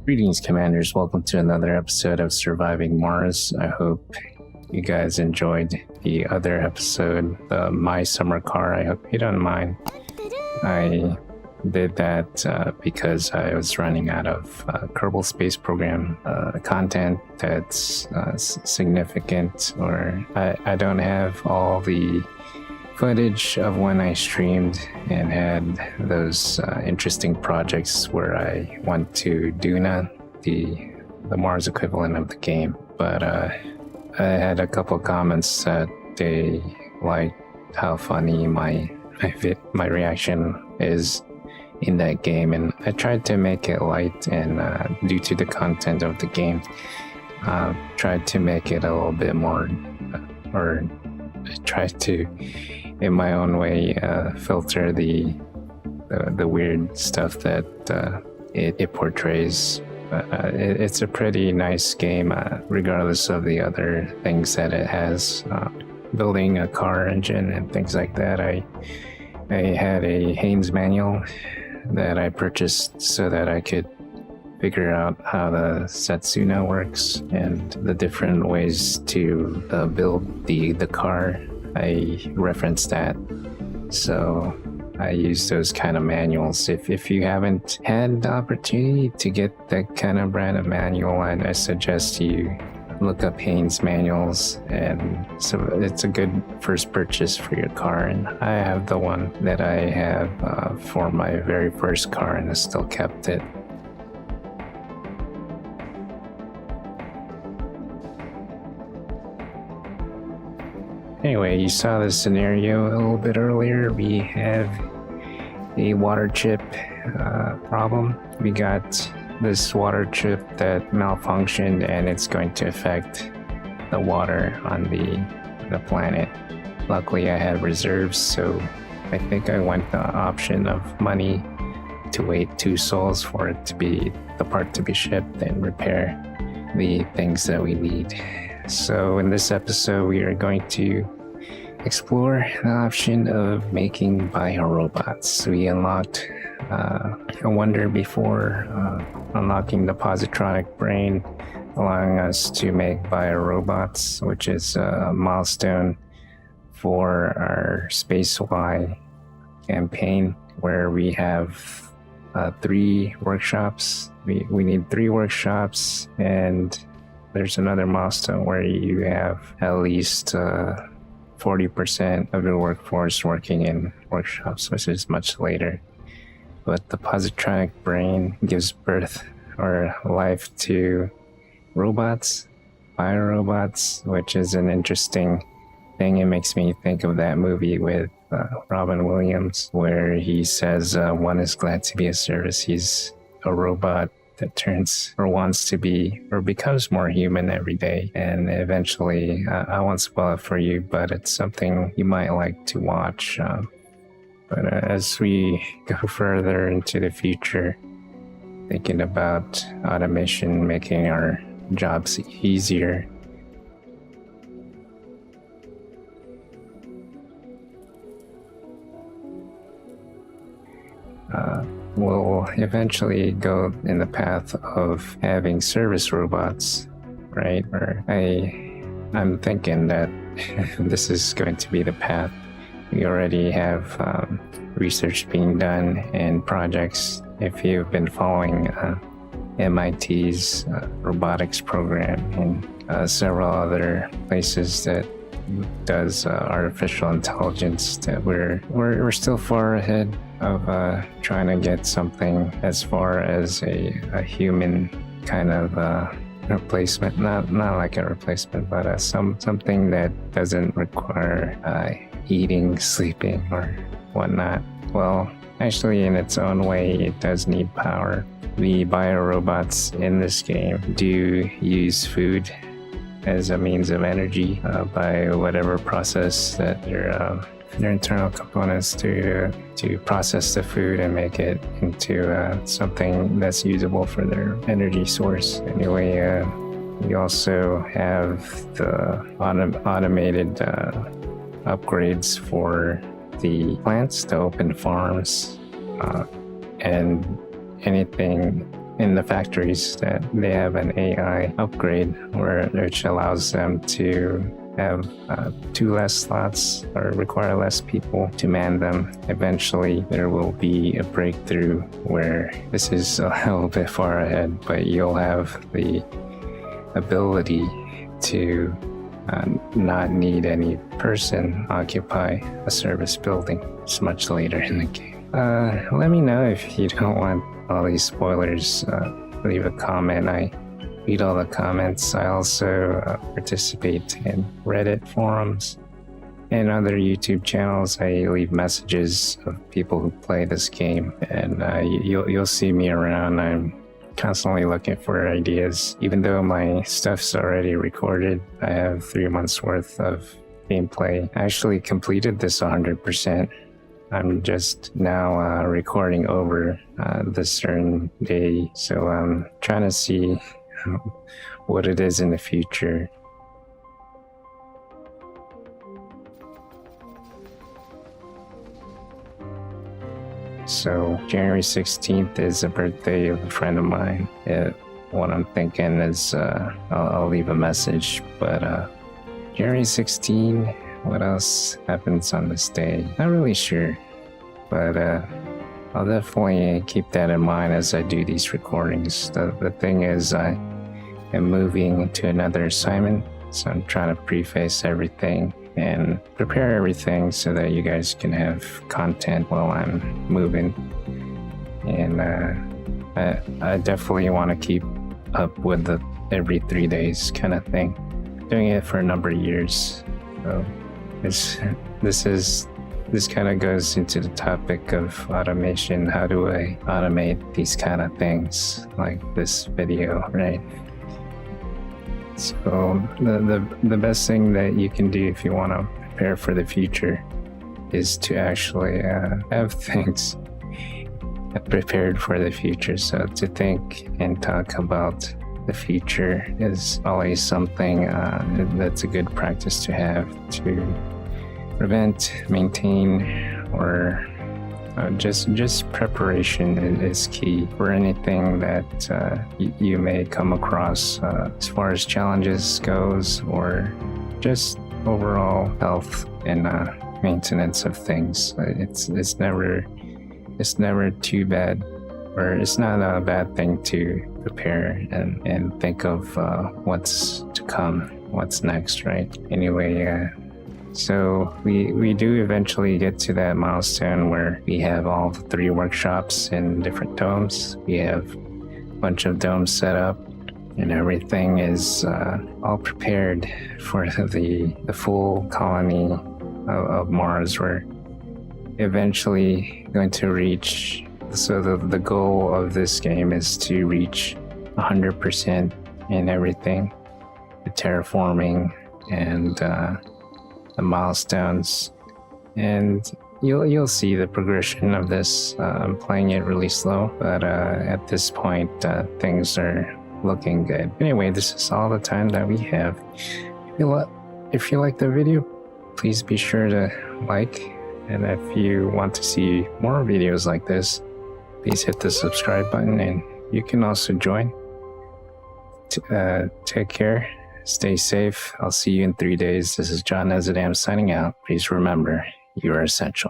Greetings, Commanders. Welcome to another episode of Surviving Mars. I hope you guys enjoyed the other episode, My Summer Car. I hope you don't mind. I did that because I was running out of Kerbal Space Program content that's significant, or I don't have all the footage of when I streamed and had those interesting projects where I went to Duna, the Mars equivalent of the game. But I had a couple of comments that they liked how funny my reaction is in that game, and I tried to make it light, and due to the content of the game, tried to make it a little bit more, or I tried to, in my own way, filter the weird stuff that it portrays. It's a pretty nice game, regardless of the other things that it has. Building a car engine and things like that. I had a Haynes manual that I purchased so that I could figure out how the Setsuna works and the different ways to build the car. I referenced that, so I use those kind of manuals. If you haven't had the opportunity to get that kind of brand of manual, I suggest you look up Haynes manuals, and so it's a good first purchase for your car. And I have the one that I have for my very first car, and I still kept it. Anyway, you saw the scenario a little bit earlier. We have a water chip problem. We got this water chip that malfunctioned, and it's going to affect the water on the planet. Luckily, I had reserves, so I think I went the option of money to wait 2 sols for it to be the part to be shipped and repair the things that we need. So in this episode, we are going to explore the option of making biorobots. We unlocked a wonder before unlocking the Positronic brain, allowing us to make biorobots, which is a milestone for our Space-Y campaign, where we have 3 workshops. We need 3 workshops, and there's another milestone where you have at least 40% of your workforce working in workshops, which is much later. But the Positronic brain gives birth or life to robots, biorobots, which is an interesting thing. It makes me think of that movie with Robin Williams, where he says one is glad to be of service. He's a robot that turns or wants to be or becomes more human every day. And eventually, I won't spoil it for you, but it's something you might like to watch. But as we go further into the future, thinking about automation making our jobs easier, we'll eventually go in the path of having service robots, right? Or I'm thinking that this is going to be the path. We already have research being done and projects. If you've been following MIT's robotics program and several other places that does artificial intelligence, that we're still far ahead of trying to get something as far as a human kind of replacement, not like a replacement, but something that doesn't require eating, sleeping, or whatnot. Well, actually, in its own way, it does need power. The biorobots in this game do use food as a means of energy by whatever process that their internal components to process the food and make it into something that's usable for their energy source. Anyway, we also have the automated upgrades for the plants, the open farms, and anything in the factories that they have an AI upgrade which allows them to have 2 less slots or require less people to man them. Eventually, there will be a breakthrough where this is a little bit far ahead, but you'll have the ability to not need any person occupy a service building. It's much later in the game. Let me know if you don't want all these spoilers. Leave a comment. I read all the comments. I also participate in Reddit forums and other YouTube channels. I leave messages of people who play this game, and you'll see me around. I'm constantly looking for ideas. Even though my stuff's already recorded, I have 3 months worth of gameplay. I actually completed this 100%. I'm just now recording over this certain day, so I'm trying to see what it is in the future. So January 16th is a birthday of a friend of mine. What I'm thinking is I'll leave a message, but January 16, what else happens on this day? Not really sure, but I'll definitely keep that in mind as I do these recordings. The thing is, I am moving to another assignment, so I'm trying to preface everything and prepare everything so that you guys can have content while I'm moving. And I definitely want to keep up with the every 3 days kind of thing. Doing it for a number of years. So this kind of goes into the topic of automation. How do I automate these kind of things like this video, right? So the best thing that you can do if you want to prepare for the future is to actually have things prepared for the future. So to think and talk about the future is always something that's a good practice to have to prevent, maintain, or just preparation is key for anything that you may come across as far as challenges goes, or just overall health and maintenance of things. It's never too bad, or it's not a bad thing to prepare and think of what's to come, what's next, right? Anyway, so we do eventually get to that milestone where we have all the 3 workshops in different domes. We have a bunch of domes set up, and everything is all prepared for the full colony of Mars. We're eventually going to reach, so the goal of this game is to reach 100% in everything, the terraforming and the milestones, and you'll see the progression of this. I'm playing it really slow, but at this point things are looking good. Anyway, this is all the time that we have. If you like the video, please be sure to like, and if you want to see more videos like this, please hit the subscribe button, and you can also join. Take care. Stay safe. I'll see you in 3 days. This is John Nezodam signing out. Please remember, you are essential.